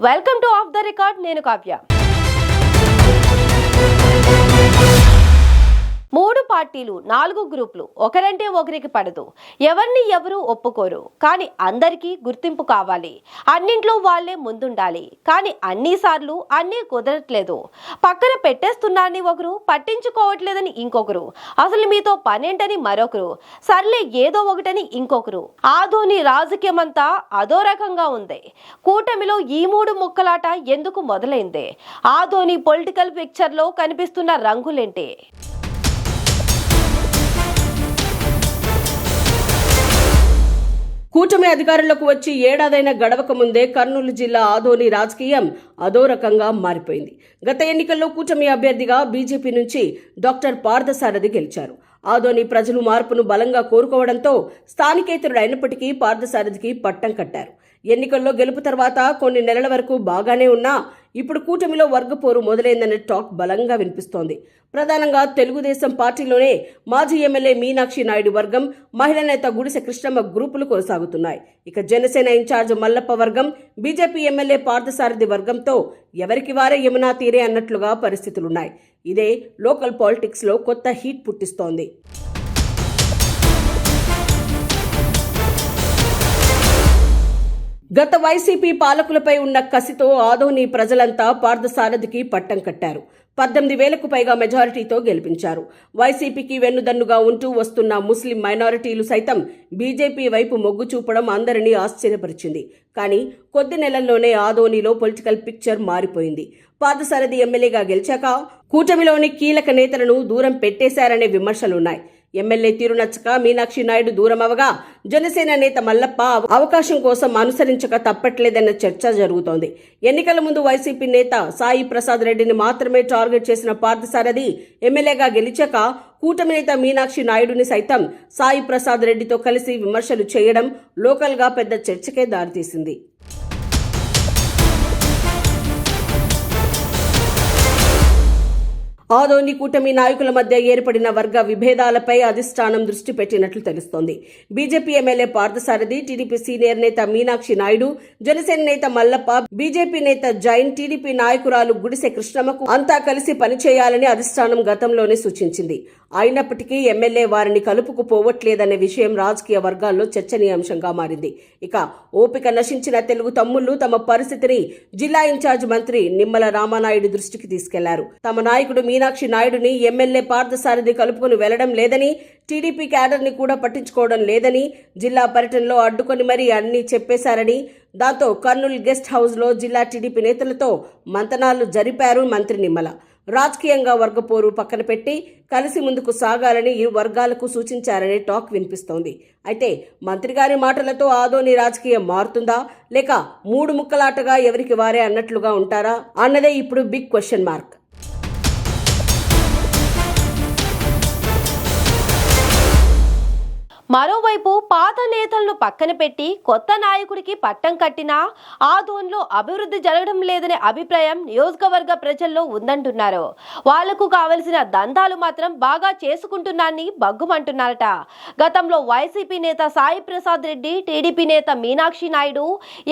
Welcome to of the record. నేను కావ్య. మూడు పార్టీలు, 4 గ్రూపులు, ఒకరంటే ఒకరికి పడదు. ఎవరిని ఎవరు ఒప్పుకోరు. కానీ అందరికీ గుర్తింపు కావాలి. అన్నింట్లో వాళ్ళే ముందుండాలి. కానీ అన్నిసార్లు అన్నీ కుదరట్లేదు. పక్కన పెట్టేస్తున్నారని ఒకరు, పట్టించుకోవట్లేదని ఇంకొకరు, అసలు మీతో పనేంటని మరొకరు, సర్లే ఏదో ఒకటని ఇంకొకరు. ఆధోని రాజకీయమంతా అదో రకంగా ఉంది. కూటమిలో ఈ 3 ముక్కలాట ఎందుకు మొదలైంది? ఆధోని పొలిటికల్ పిక్చర్ లో కనిపిస్తున్న రంగులేంటి? కూటమి అధికారంలోకి వచ్చి ఏడాదైన గడవక ముందే కర్నూలు జిల్లా ఆదోని రాజకీయం అదో రకంగా మారిపోయింది. గత ఎన్నికల్లో కూటమి అభ్యర్థిగా బీజేపీ నుంచి డాక్టర్ పార్థసారథి గెలిచారు. ఆదోని ప్రజలు మార్పును బలంగా కోరుకోవడంతో స్థానికేతరుడు అయినప్పటికీ పార్థసారథికి పట్టం కట్టారు. ఎన్నికల్లో గెలుపు తర్వాత కొన్ని నెలల వరకు బాగానే ఉన్నా ఇప్పుడు కూటమిలో వర్గపోరు మొదలైందనే టాక్ బలంగా వినిపిస్తోంది. ప్రధానంగా తెలుగుదేశం పార్టీలోనే మాజీ ఎమ్మెల్యే మీనాక్షి నాయుడు వర్గం, మహిళా నేత గుడిసె కృష్ణమ్మ గ్రూపులు కొనసాగుతున్నాయి. ఇక జనసేన ఇన్ఛార్జ్ మల్లప్ప వర్గం, బీజేపీ ఎమ్మెల్యే పార్థసారథి వర్గంతో ఎవరికి వారే యమునా తీరే అన్నట్లుగా పరిస్థితులున్నాయి. ఇదే లోకల్ పాలిటిక్స్ లో కొత్త హీట్ పుట్టిస్తోంది. గత వైసీపీ పాలకులపై ఉన్న కసితో ఆదోని ప్రజలంతా పార్థసారథికి పట్టం కట్టారు. 18,000కు పైగా మెజారిటీతో గెలిపించారు. వైసీపీకి వెన్నుదన్నుగా ఉంటూ వస్తున్న ముస్లిం మైనారిటీలు సైతం బీజేపీ వైపు మొగ్గు చూపడం అందరినీ ఆశ్చర్యపరిచింది. కానీ కొద్ది నెలల్లోనే ఆదోనిలో పొలిటికల్ పిక్చర్ మారిపోయింది. పార్థసారథి ఎమ్మెల్యేగా గెలిచాక కూటమిలోని కీలక నేతలను దూరం పెట్టేశారనే విమర్శలున్నాయి. ఎమ్మెల్యే తీరు నచ్చక మీనాక్షి నాయుడు దూరం అవగా జనసేన నేత మల్లప్ప అవకాశం కోసం అనుసరించక తప్పట్లేదన్న చర్చ జరుగుతోంది. ఎన్నికల ముందు వైసీపీ నేత సాయి ప్రసాద్ రెడ్డిని మాత్రమే టార్గెట్ చేసిన పార్థసారథి ఎమ్మెల్యేగా గెలిచాక కూటమి నేత మీనాక్షి నాయుడుని సైతం సాయి ప్రసాద్ రెడ్డితో కలిసి విమర్శలు చేయడం లోకల్గా పెద్ద చర్చకే దారితీసింది. ఆదోని కూటమి నాయకుల మధ్య ఏర్పడిన వర్గ విభేదాలపై అధిష్టానం దృష్టి పెట్టినట్లు తెలుస్తోంది. BJP MLA Parthasarathy, TDP senior నేత మీనాక్షి నాయుడు, జనసేన నేత మల్లప్ప, బీజేపీ నేత జైన్, టీడీపీ నాయకురాలు గుడిసె కృష్ణమ్మకు అంతా కలిసి పనిచేయాలని అధిష్టానం గతంలోనే సూచించింది. అయినప్పటికీ ఎమ్మెల్యే వారిని కలుపుకుపోవట్లేదనే విషయం రాజకీయ వర్గాల్లో చర్చనీయాంశంగా మారింది. ఇక ఓపిక నశించిన తెలుగు తమ్ముళ్లు తమ పరిస్థితిని జిల్లా ఇన్ఛార్జ్ మంత్రి నిమ్మల రామానాయుడు దృష్టికి తీసుకెళ్లారు. తమ నాయకుడు మీనాక్షి నాయుడుని ఎమ్మెల్యే పార్థసారథి కలుపుకుని వెళ్లడం లేదని, టీడీపీ క్యాడర్ ని కూడా పట్టించుకోవడం లేదని, జిల్లా పర్యటనలో అడ్డుకొని మరీ అన్ని చెప్పేశారని, దాంతో కర్నూలు గెస్ట్ హౌస్ లో జిల్లా టీడీపీ నేతలతో మంతనాలు జరిపారు మంత్రి నిమ్మల. రాజకీయంగా వర్గపోరు పక్కన పెట్టి కలిసి ముందుకు సాగాలని ఇరు వర్గాలకు సూచించారనే టాక్ వినిపిస్తోంది. అయితే మంత్రి గారి మాటలతో ఆదోని రాజకీయం మారుతుందా, లేక 3 ముక్కలాటగా ఎవరికి వారే అన్నట్లుగా ఉంటారా అన్నదే ఇప్పుడు బిగ్ క్వశ్చన్ మార్క్. మరోవైపు పాత నేతలను పక్కన పెట్టి కొత్త నాయకుడికి పట్టం కట్టినా ఆదోన్లో అభివృద్ధి జరగడం లేదనే అభిప్రాయం నియోజకవర్గ ప్రజల్లో ఉందంటున్నారు. వాళ్లకు కావలసిన దందాలు మాత్రం బాగా చేసుకుంటున్నారని బగ్గుమంటున్నారట. గతంలో వైసీపీ నేత సాయి ప్రసాద్ రెడ్డి, టీడీపీ నేత మీనాక్షి నాయుడు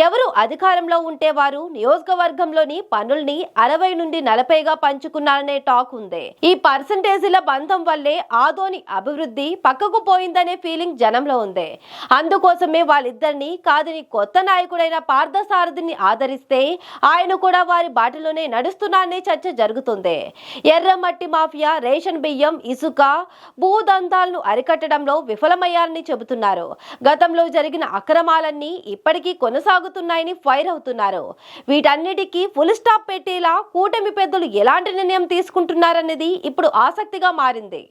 ఎవరు అధికారంలో ఉంటే వారు నియోజకవర్గంలోని పనుల్ని 60 నుండి 40గా పంచుకున్నారనే టాక్ ఉంది. ఈ పర్సంటేజీల బంధం వల్లే ఆదోని అభివృద్ధి పక్కకు పోయిందనే ఫీలింగ్ జనంలో ఉంది. అందుకోసమే వాళ్ళిద్దరిని కాదని కొత్త నాయకుడైన పార్థసారథిని ఆదరిస్తే ఆయన కూడా వారి బాటలోనే నడుస్తున్నారనే చర్చ జరుగుతుంది. ఎర్రమట్టి మాఫియా, రేషన్ బియ్యం, ఇసుక, భూదందాలను అరికట్టడంలో విఫలమయ్యారని చెబుతున్నారు. గతంలో జరిగిన అక్రమాలన్నీ ఇప్పటికీ కొనసాగుతున్నాయని ఫైర్ అవుతున్నారు. వీటన్నిటికీ ఫుల్ స్టాప్ పెట్టేలా కూటమి పెద్దలు ఎలాంటి నిర్ణయం తీసుకుంటున్నారనేది ఇప్పుడు ఆసక్తిగా మారింది.